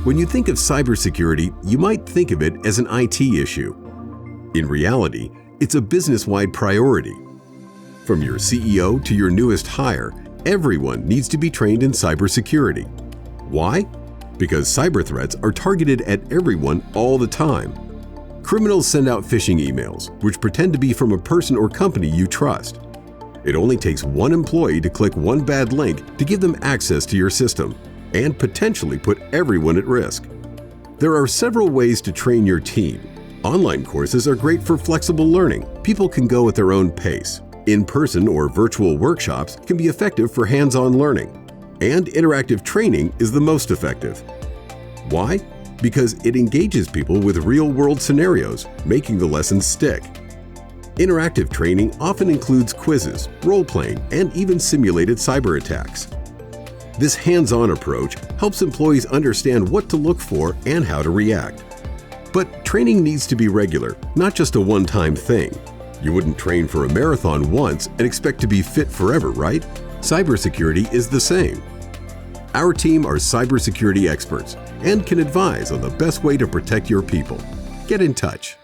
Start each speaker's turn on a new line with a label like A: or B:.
A: When you think of cybersecurity, you might think of it as an IT issue. In reality, it's a business-wide priority. From your CEO to your newest hire, everyone needs to be trained in cybersecurity. Why? Because cyber threats are targeted at everyone all the time. Criminals send out phishing emails, which pretend to be from a person or company you trust. It only takes one employee to click one bad link to give them access to your system and potentially put everyone at risk. There are several ways to train your team. Online courses are great for flexible learning. People can go at their own pace. In-person or virtual workshops can be effective for hands-on learning. And interactive training is the most effective. Why? Because it engages people with real-world scenarios, making the lessons stick. Interactive training often includes quizzes, role-playing, and even simulated cyber attacks. This hands-on approach helps employees understand what to look for and how to react. But training needs to be regular, not just a one-time thing. You wouldn't train for a marathon once and expect to be fit forever, right? Cybersecurity is the same. Our team are cybersecurity experts and can advise on the best way to protect your people. Get in touch.